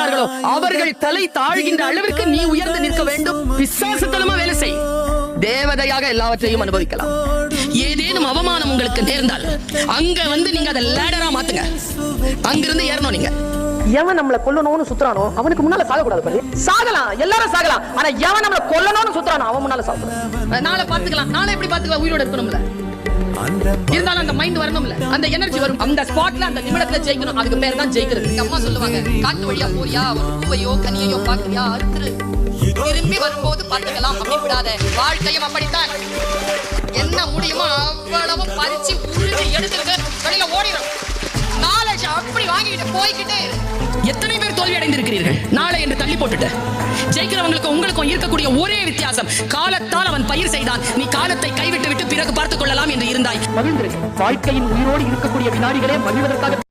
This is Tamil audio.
இருக்கிறார்களோ அவர்கள் தலை தாழ்கின்ற அளவிற்கு நீ உயர்ந்து நிற்க வேண்டும். பிசாசுத்தனமா வேலை செய். தேவதையாக எல்லாவற்றையும் அனுபவிக்கலாம். ஏதேனும் அவமானம் உங்களுக்கு நேர்ந்தால் அங்க வந்து நீங்க அதை லேடரா மாத்துங்க. அங்கிருந்து ஏறணும். நீங்க எவன் நம்மள கொல்லணும்னு சுத்துறானோ அவனுக்கு முன்னால சாகக்கூடாது பாரு. சாகலாம், எல்லாரும் சாகலாம். ஆனா எவன் நம்மள கொல்லணும்னு சுத்துறானோ அவன் முன்னால சாகக்கூடாது. நாளை பாத்துக்கலாம். நாளை எப்படி பாத்துக்கலாம்? உயிரோட இருக்கணும்ல. இருந்தாலும் அந்த மைண்ட் வரணும்ல, அந்த எனர்ஜி வரும். அந்த ஸ்பாட்ல அந்த நிமிடத்துல ஜெயிக்கணும். அதுக்கு பேர் தான் ஜெயிக்கிறது. அம்மா சொல்லுவாங்க, காட்டு வழியா போறியா, ஒரு பூவையோ கனியையோ பாக்குறியா, அறுத்துரு, திரும்பி வரும்போது பாத்துக்கலாம். அப்படி விடாத. வாழ்க்கையும் அப்படித்தான். என்ன முடியுமோ அவ்வளவு பறிச்சு உருளி எடுத்துட்டு வெளியில ஓடிடும். நாலேஜ் அப்படி வாங்கிட்டு போய்கிட்டே. எத்தனை பேர் தோல்வி அடைந்திருக்கிறீர்கள்? நாளை என்று தள்ளி போட்டுட்டு ஜெயிக்கிறவங்களுக்கு உங்களுக்கும் இருக்கக்கூடிய ஒரே வித்தியாசம், காலத்தால் அவன் பயிர் செய்தான், நீ காலத்தை கைவிட்டு விட்டு பிறகு பார்த்துக் கொள்ளலாம் என்று இருந்தாய். மகிழ்ந்திருக்கு. வாழ்க்கையின் உயிரோடு இருக்கக்கூடிய வினாடிகளே மகிழ்வதற்காக